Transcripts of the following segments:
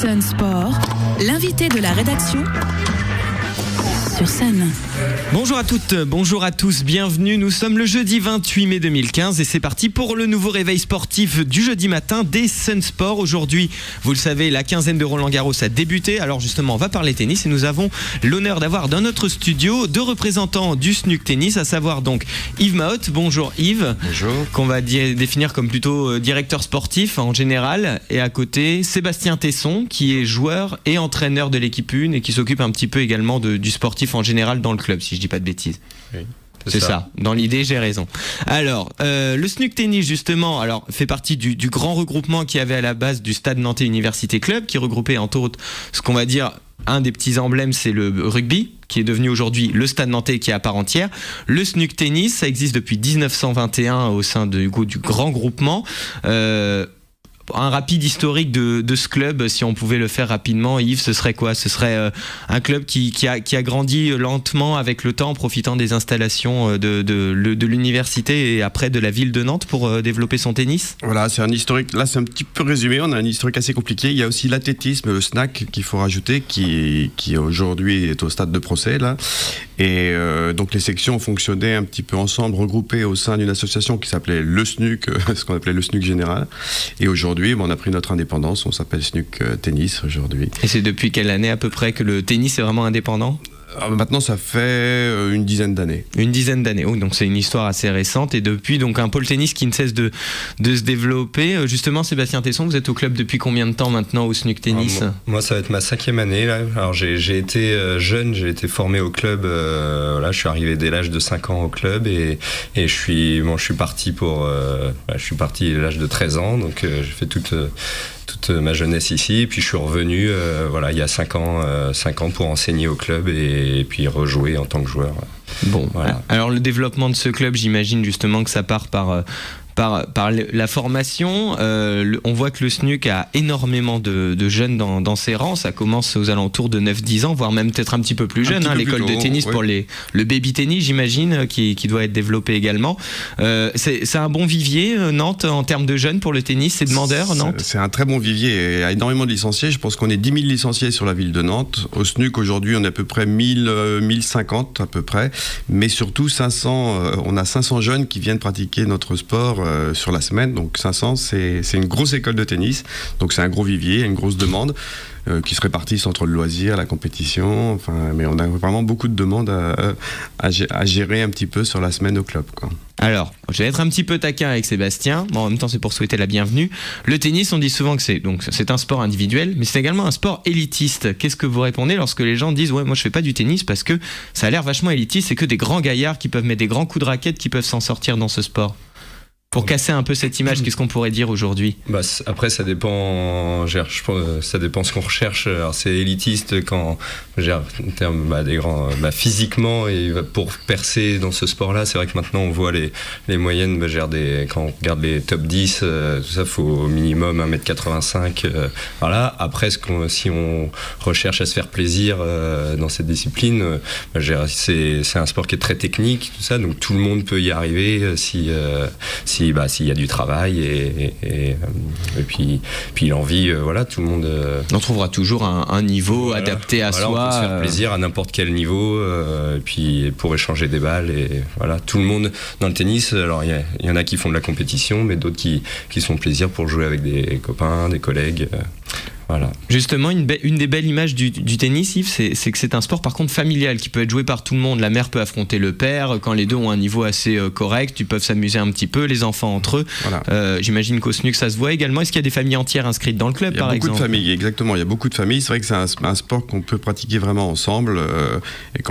Sun Sport, l'invité de la rédaction sur scène. Bonjour à toutes, bonjour à tous, bienvenue. Nous sommes le jeudi 28 mai 2015 et c'est parti pour le nouveau réveil sportif du jeudi matin des Sun Sport. Aujourd'hui, vous le savez, la quinzaine de Roland-Garros a débuté. Alors justement, on va parler tennis et nous avons l'honneur d'avoir dans notre studio deux représentants du SNUC Tennis, à savoir donc Yves Mahotte. Bonjour Yves. Bonjour. Qu'on va définir comme plutôt directeur sportif en général. Et à côté, Sébastien Tesson, qui est joueur et entraîneur de l'équipe 1 et qui s'occupe un petit peu également du sportif en général dans le club, si je dis pas de bêtises. Oui, c'est ça. Dans l'idée, j'ai raison. Alors, le SNUC Tennis, justement, fait partie du grand regroupement qui avait à la base du Stade Nantais Université Club, qui regroupait entre autres ce qu'on va dire un des petits emblèmes, c'est le rugby, qui est devenu aujourd'hui le Stade Nantais, qui est à part entière. Le SNUC Tennis, ça existe depuis 1921 au sein du grand groupement. Un rapide historique de ce club, si on pouvait le faire rapidement, Yves, ce serait quoi ? Ce serait un club qui a grandi lentement avec le temps, en profitant des installations de l'université et après de la ville de Nantes pour développer son tennis. Voilà, c'est un historique. Là, c'est un petit peu résumé. On a un historique assez compliqué. Il y a aussi l'athlétisme, le SNAC, qu'il faut rajouter, qui aujourd'hui est au stade de procès, là. Et donc, les sections fonctionnaient un petit peu ensemble, regroupées au sein d'une association qui s'appelait le SNUC, ce qu'on appelait le SNUC général. Et aujourd'hui, on a pris notre indépendance, on s'appelle SNUC Tennis aujourd'hui. Et c'est depuis quelle année à peu près que le tennis est vraiment indépendant ? Maintenant, ça fait une dizaine d'années. Une dizaine d'années, oh, donc c'est une histoire assez récente. Et depuis, donc un pôle tennis qui ne cesse de se développer. Justement, Sébastien Tesson, vous êtes au club depuis combien de temps maintenant au SNUC Tennis ? Moi, ça va être ma 5e année. Là. Alors, j'ai été jeune, j'ai été formé au club. Je suis arrivé dès l'âge de 5 ans au club et je suis parti je suis parti à l'âge de 13 ans. Donc, j'ai fait toute ma jeunesse ici, et puis je suis revenu il y a 5 ans pour enseigner au club et puis rejouer en tant que joueur. Bon, voilà. Alors le développement de ce club, j'imagine justement que ça part par la formation. On voit que le SNUC a énormément de jeunes dans ses rangs. Ça commence aux alentours de 9-10 ans, voire même peut-être un petit peu plus jeune. L'école de tennis pour le baby tennis, j'imagine, qui doit être développé également. C'est un bon vivier, Nantes, en termes de jeunes pour le tennis. C'est demandeur, Nantes ? C'est un très bon vivier. Il y a énormément de licenciés. Je pense qu'on est 10 000 licenciés sur la ville de Nantes. Au SNUC, aujourd'hui, on est à peu près 1050 à peu près. Mais surtout, on a 500 jeunes qui viennent pratiquer notre sport sur la semaine. Donc 500, c'est une grosse école de tennis. Donc c'est un gros vivier, une grosse demande qui se répartissent entre le loisir, la compétition. Mais on a vraiment beaucoup de demandes à gérer un petit peu sur la semaine au club, quoi. Alors, je vais être un petit peu taquin avec Sébastien. Bon, en même temps, c'est pour souhaiter la bienvenue. Le tennis, on dit souvent que c'est un sport individuel, mais c'est également un sport élitiste. Qu'est-ce que vous répondez lorsque les gens disent « Ouais, moi je fais pas du tennis parce que ça a l'air vachement élitiste, c'est que des grands gaillards qui peuvent mettre des grands coups de raquette qui peuvent s'en sortir dans ce sport ». Pour casser un peu cette image, qu'est-ce qu'on pourrait dire aujourd'hui ? Après, ça dépend. Je pense, ça dépend ce qu'on recherche. Alors, c'est élitiste quand, en termes des grands, physiquement, et pour percer dans ce sport-là, c'est vrai que maintenant on voit les moyennes. Quand on regarde les top 10, tout ça, faut au minimum 1m85. Voilà. Après, si on recherche à se faire plaisir dans cette discipline, c'est un sport qui est très technique, tout ça. Donc tout le monde peut y arriver s'il y a du travail et puis l'envie, tout le monde. On trouvera toujours un niveau adapté à soi. On peut se faire plaisir à n'importe quel niveau, et puis pour échanger des balles et voilà. Tout le monde dans le tennis. Alors il y en a qui font de la compétition, mais d'autres qui se font plaisir pour jouer avec des copains, des collègues. Voilà. Justement, une des belles images du tennis, Yves, c'est que c'est un sport par contre familial qui peut être joué par tout le monde. La mère peut affronter le père, quand les deux ont un niveau assez correct, ils peuvent s'amuser un petit peu, les enfants entre eux. Voilà. J'imagine qu'au SNUC ça se voit également. Est-ce qu'il y a des familles entières inscrites dans le club, par exemple ? Il y a beaucoup de familles, exactement. Il y a beaucoup de familles. C'est vrai que c'est un sport qu'on peut pratiquer vraiment ensemble, et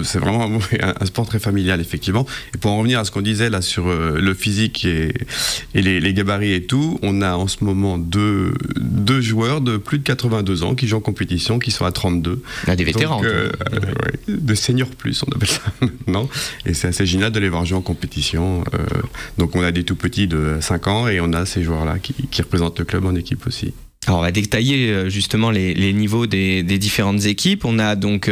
c'est vraiment un sport très familial, effectivement. Et pour en revenir à ce qu'on disait là sur le physique et les gabarits et tout, on a en ce moment deux joueurs de plus de 82 ans qui jouent en compétition, qui sont à 32. Des vétérans. Donc, de seniors plus, on appelle ça maintenant. Et c'est assez génial de les voir jouer en compétition. Donc on a des tout petits de 5 ans et on a ces joueurs-là qui représentent le club en équipe aussi. Alors on va détailler justement les niveaux des différentes équipes. On a donc,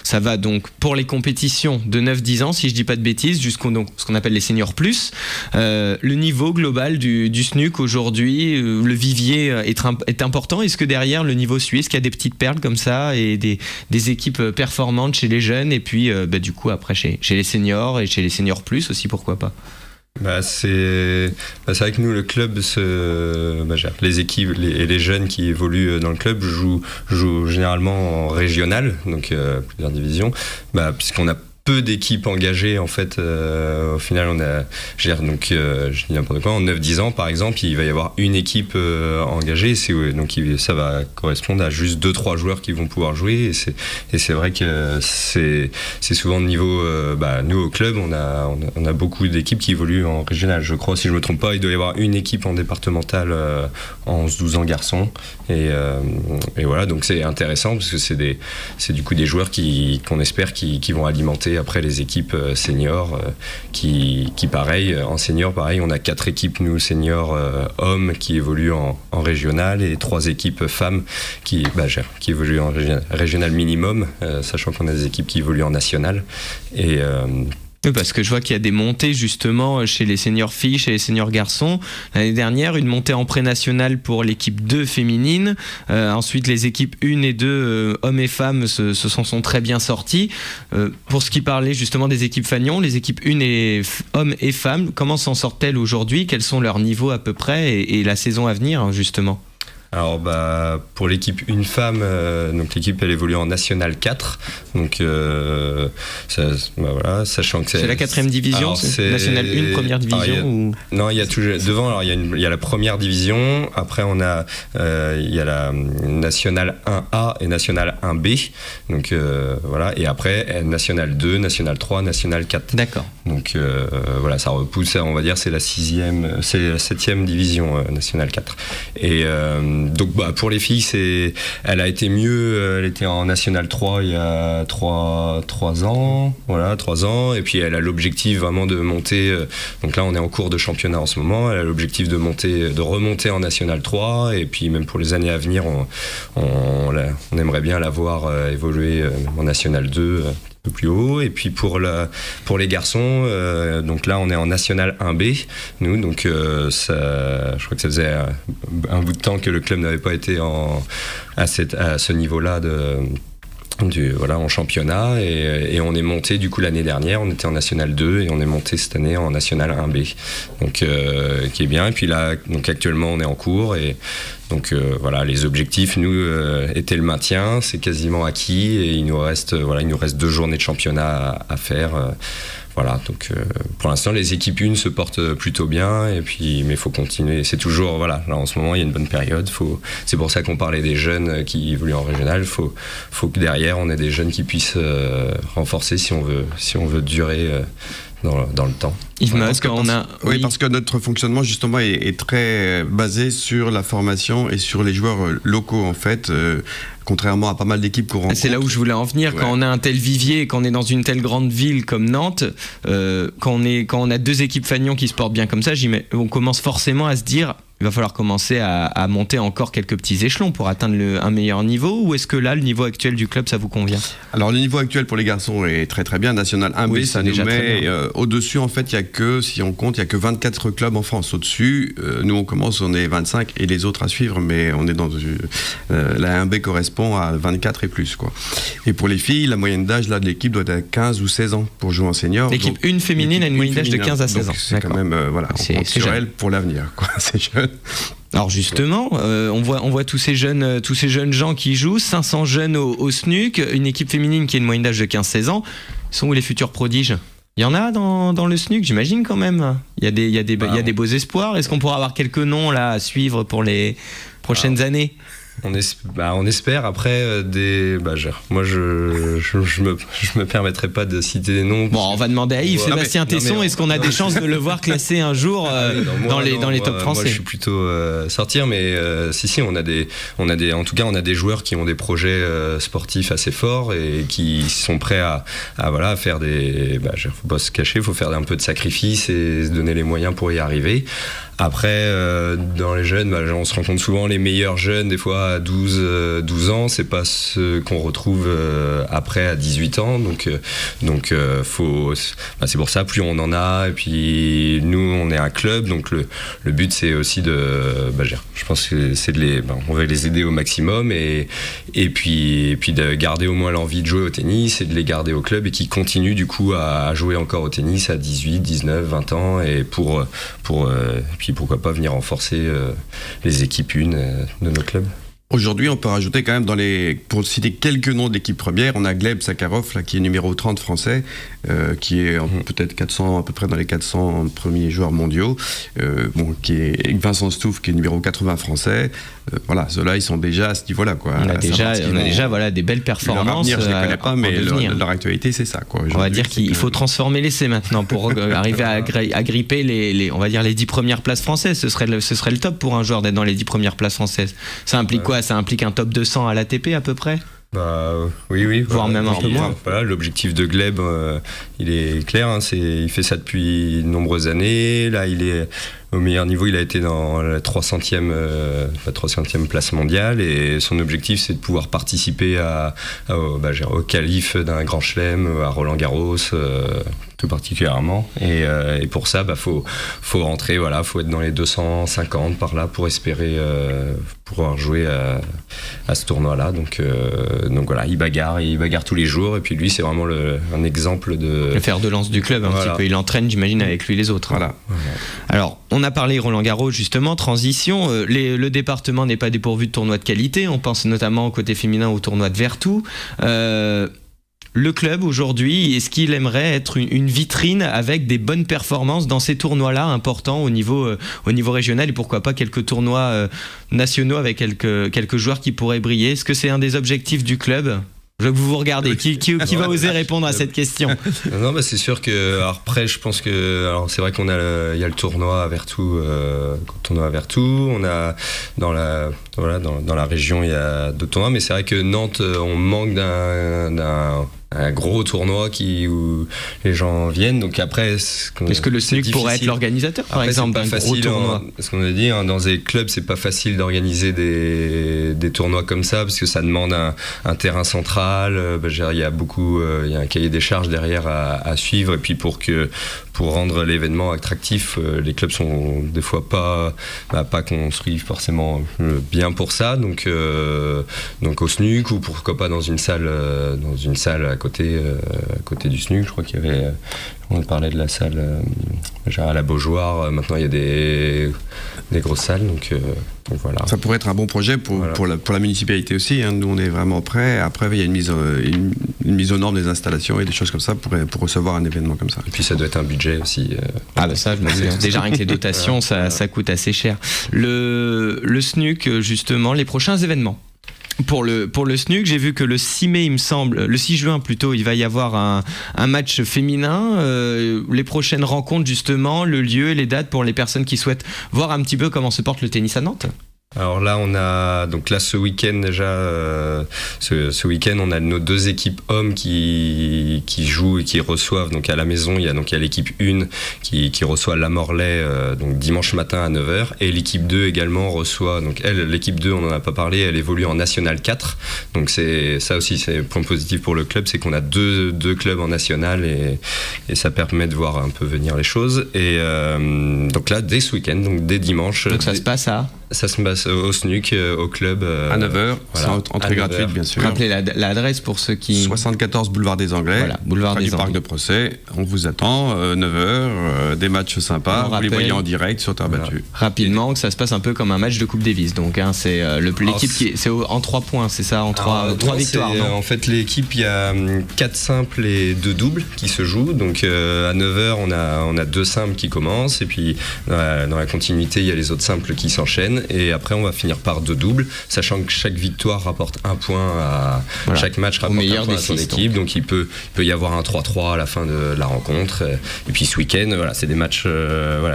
ça va donc pour les compétitions de 9-10 ans, si je dis pas de bêtises, jusqu'au donc, ce qu'on appelle les seniors plus. Le niveau global du SNUC aujourd'hui, le vivier est important. Est-ce que derrière le niveau suisse, qu'il y a des petites perles comme ça et des équipes performantes chez les jeunes et puis du coup après chez les seniors et chez les seniors plus aussi, pourquoi pas? C'est vrai que nous, le club, les équipes et les jeunes qui évoluent dans le club jouent généralement en régional, donc plusieurs divisions, puisqu'on a peu d'équipes engagées en fait. Au final, on a, je dis n'importe quoi, en 9-10 ans par exemple, il va y avoir une équipe engagée, donc ça va correspondre à juste 2-3 joueurs qui vont pouvoir jouer, et c'est vrai que c'est souvent de niveau, nous au club, on a beaucoup d'équipes qui évoluent en régional. Je crois, si je me trompe pas, il doit y avoir une équipe en départemental en 11-12 ans garçons, et voilà, donc c'est intéressant parce que c'est du coup des joueurs qu'on espère qui vont alimenter après les équipes seniors qui pareil, en senior pareil, on a 4 équipes nous seniors hommes qui évoluent en régional et 3 équipes femmes qui évoluent en régional minimum, sachant qu'on a des équipes qui évoluent en national et parce que je vois qu'il y a des montées justement chez les seniors filles, chez les seniors garçons. L'année dernière, une montée en pré-national pour l'équipe 2 féminine. Ensuite, les équipes 1 et 2, hommes et femmes, se sont très bien sortis. Pour ce qui parlait justement des équipes Fagnon, les équipes 1 et hommes et femmes, comment s'en sortent-elles aujourd'hui? Quels sont leurs niveaux à peu près et la saison à venir justement? Alors pour l'équipe une femme, donc l'équipe elle évolue en National 4, donc voilà, sachant que c'est la 4e division, alors, c'est National 1 première division Non, il y a devant, alors il y a la première division, après on a il y a la National 1A et National 1B, donc voilà, et après National 2, National 3, National 4. D'accord. Donc voilà, ça repousse, on va dire c'est la 7e division National 4. Et donc pour les filles, elle a été mieux, elle était en National 3 il y a 3 ans, voilà, 3 ans, et puis elle a l'objectif vraiment de monter, donc là on est en cours de championnat en ce moment, elle a l'objectif de remonter en National 3, et puis même pour les années à venir, on aimerait bien la voir évoluer en National 2, plus haut. Et puis pour les garçons, donc là on est en National 1B nous, donc je crois que ça faisait un bout de temps que le club n'avait pas été à ce niveau-là en championnat, et on est monté du coup l'année dernière, on était en National 2 et on est monté cette année en National 1B, donc qui est bien. Et puis là donc actuellement on est en cours, et donc voilà, les objectifs nous étaient le maintien, c'est quasiment acquis, et il nous reste 2 journées de championnat à faire. Voilà, donc pour l'instant les équipes 1 se portent plutôt bien, et puis mais il faut continuer, c'est toujours, voilà, là en ce moment il y a une bonne période, c'est pour ça qu'on parlait des jeunes qui évoluent en régional, faut que derrière on ait des jeunes qui puissent renforcer si on veut durer dans le temps. Oui, parce que notre fonctionnement justement est très basé sur la formation et sur les joueurs locaux en fait. Contrairement à pas mal d'équipes qu'on rencontre. C'est là où je voulais en venir. Ouais. Quand on a un tel vivier, quand on est dans une telle grande ville comme Nantes, quand on a 2 équipes Fagnon qui se portent bien comme ça, on commence forcément à se dire il va falloir commencer à monter encore quelques petits échelons pour atteindre un meilleur niveau, ou est-ce que là, le niveau actuel du club, ça vous convient? Alors, le niveau actuel pour les garçons est très très bien. National 1B, oui, ça nous met au-dessus, en fait, si on compte, il n'y a que 24 clubs en France. Au-dessus, nous, on est 25 et les autres à suivre, mais on est dans la 1B correspond à 24 et plus, quoi. Et pour les filles, la moyenne d'âge là, de l'équipe doit être à 15 ou 16 ans pour jouer en senior. L'équipe 1 féminine a une moyenne d'âge de 15 à 16 ans. C'est quand même, voilà, c'est sur elle pour l'avenir, quoi. C'est jeune. Alors justement, on voit tous ces jeunes gens qui jouent, 500 jeunes au SNUC, une équipe féminine qui a une moyenne d'âge de 15-16 ans. Sont où les futurs prodiges? Il y en a dans le SNUC, j'imagine quand même. Il y a des beaux espoirs. Est-ce qu'on pourra avoir quelques noms là à suivre pour les prochaines années? On espère. Après, moi, je me permettrai pas de citer des noms. Bon, on va demander à Yves. Sébastien Tesson, est-ce qu'on a des chances de le voir classé un jour dans les top français? Moi, je suis plutôt sortir, mais si, on a des joueurs qui ont des projets sportifs assez forts et qui sont prêts à faire des. Faut pas se cacher, faut faire un peu de sacrifice et se donner les moyens pour y arriver. Après, dans les jeunes, on se rencontre souvent les meilleurs jeunes, des fois à 12 ans, c'est pas ceux qu'on retrouve après à 18 ans. Donc c'est pour ça, plus on en a, et puis nous, on est un club, donc le but, c'est aussi je pense que c'est on va les aider au maximum, et puis de garder au moins l'envie de jouer au tennis, et de les garder au club, et qui continuent du coup à jouer encore au tennis à 18, 19, 20 ans, et puis pourquoi pas venir renforcer les équipes de nos clubs. Aujourd'hui, on peut rajouter quand même pour citer quelques noms d'équipes premières, on a Gleb Sakharov là, qui est numéro 30 français, qui est peut-être 400, à peu près dans les 400 premiers joueurs mondiaux, qui est Vincent Stouff qui est numéro 80 français. Voilà, ceux-là ils sont déjà à ce niveau-là, quoi. On a déjà des belles performances. Leur avenir, je les connais pas, mais leur actualité, c'est ça, quoi. On va dire qu'il faut transformer l'essai maintenant pour arriver à gripper on va dire les 10 premières places françaises. Ce serait le top pour un joueur d'être dans les 10 premières places françaises. Ça implique quoi? Ça implique un top 200 à l'ATP à peu près? Oui, voire même un peu moins. Voilà, l'objectif de Gleb, il est clair, il fait ça depuis de nombreuses années. Là, il est au meilleur niveau, il a été dans la 300e place mondiale, et son objectif, c'est de pouvoir participer au qualif d'un Grand Chelem, à Roland Garros, tout particulièrement. Et pour ça, faut rentrer, faut être dans les 250 par là pour espérer pouvoir jouer à ce tournoi-là. Donc voilà, il bagarre tous les jours, et puis lui, c'est vraiment un exemple de... Le fer de lance du club, un petit peu. Il entraîne, j'imagine, avec lui les autres. Voilà. Alors, on a parlé Roland Garros, justement, transition. Le département n'est pas dépourvu de tournois de qualité. On pense notamment au côté féminin au tournoi de Vertou. Le club, aujourd'hui, est-ce qu'il aimerait être une vitrine avec des bonnes performances dans ces tournois-là importants au niveau régional, et pourquoi pas quelques tournois nationaux avec quelques joueurs qui pourraient briller? Est-ce que c'est un des objectifs du club? Je veux que vous regardez. Qui va oser répondre à cette question? Non, c'est sûr que. Alors après, je pense que. Alors c'est vrai qu'il y a le tournoi à Vertou. On a dans la région, il y a d'autres tournois, mais c'est vrai que Nantes, on manque d'un gros tournoi où les gens viennent. Donc après, est-ce que le SNUC pourrait être l'organisateur, par exemple, d'un gros tournoi? Ce qu'on a dit, dans des clubs, c'est pas facile d'organiser des tournois comme ça, parce que ça demande un terrain central. Il y a il y a un cahier des charges derrière à suivre, et puis pour rendre l'événement attractif, les clubs sont des fois pas construits forcément bien pour ça. Donc au SNUC, ou pourquoi pas dans une salle à côté du SNUC. Je crois qu'il y avait, on parlait de la salle à la Beaujoire. Maintenant, il y a des grosses salles, donc voilà. Ça pourrait être un bon projet pour la municipalité aussi. Nous, on est vraiment prêts. Après, il y a une mise aux normes des installations et des choses comme ça pour recevoir un événement comme ça. Et puis, ça doit être un budget aussi. Ça, je me dis, déjà rien que les dotations, ça coûte assez cher. Le SNUC, justement, les prochains événements. Pour le SNUC, j'ai vu que le 6 mai, il me semble, le 6 juin plutôt, il va y avoir un match féminin. Les prochaines rencontres, justement, le lieu et les dates pour les personnes qui souhaitent voir un petit peu comment se porte le tennis à Nantes. Alors là, on a ce week-end déjà, ce week-end, on a nos 2 équipes hommes qui jouent et qui reçoivent. Donc à la maison, il y a l'équipe 1 qui reçoit la Morlaix donc dimanche matin à 9h, et l'équipe 2 également reçoit. Donc l'équipe 2, on n'en a pas parlé, elle évolue en National 4. Donc ça aussi, c'est un point positif pour le club, c'est qu'on a deux clubs en National, et ça permet de voir un peu venir les choses. Et donc là, dès ce week-end, donc dès dimanche. Donc ça se passe Ça se passe au SNUC, au club. À 9h, c'est entrée gratuite, bien sûr. Rappelez l'adresse pour ceux qui... 74 boulevard des Anglais, boulevard du Parc de Procès. On vous attend, 9h, des matchs sympas, vous les voyez en direct sur terre battue. Rapidement, que ça se passe un peu comme un match de Coupe Davis. Donc c'est l'équipe c'est en 3 points, c'est ça, en 3 victoires. En fait, l'équipe, il y a 4 simples et 2 doubles qui se jouent. Donc à 9h, on a 2 simples qui commencent, et puis dans la continuité, il y a les autres simples qui s'enchaînent. week-end. Et après, on va finir par 2 doubles, sachant que chaque victoire rapporte 1 point à chaque match, rapporte 1 point à son équipe. Donc il peut y avoir un 3-3 à la fin de la rencontre. Et puis ce week-end, c'est des matchs.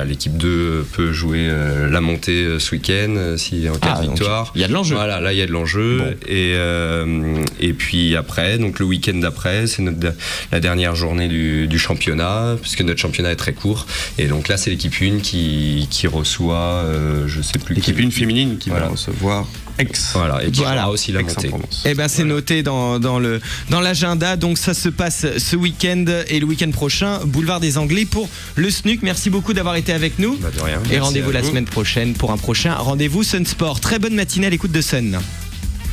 L'équipe 2 peut jouer la montée ce week-end si en cas de victoire. Il y a de l'enjeu. Voilà, là il y a de l'enjeu. Bon. Et puis après, donc le week-end d'après, c'est la dernière journée du championnat, puisque notre championnat est très court. Et donc là, c'est l'équipe 1 qui reçoit, je sais plus. L'équipe 1 féminine qui va recevoir Aix. Voilà, et qui fera aussi la montée. Et ben c'est noté dans l'agenda. Donc ça se passe ce week-end et le week-end prochain, boulevard des Anglais pour le SNUC. Merci beaucoup d'avoir été avec nous. De rien. Et rendez-vous la semaine prochaine pour un prochain rendez-vous Sun Sport. Très bonne matinée à l'écoute de Sun.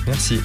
Merci.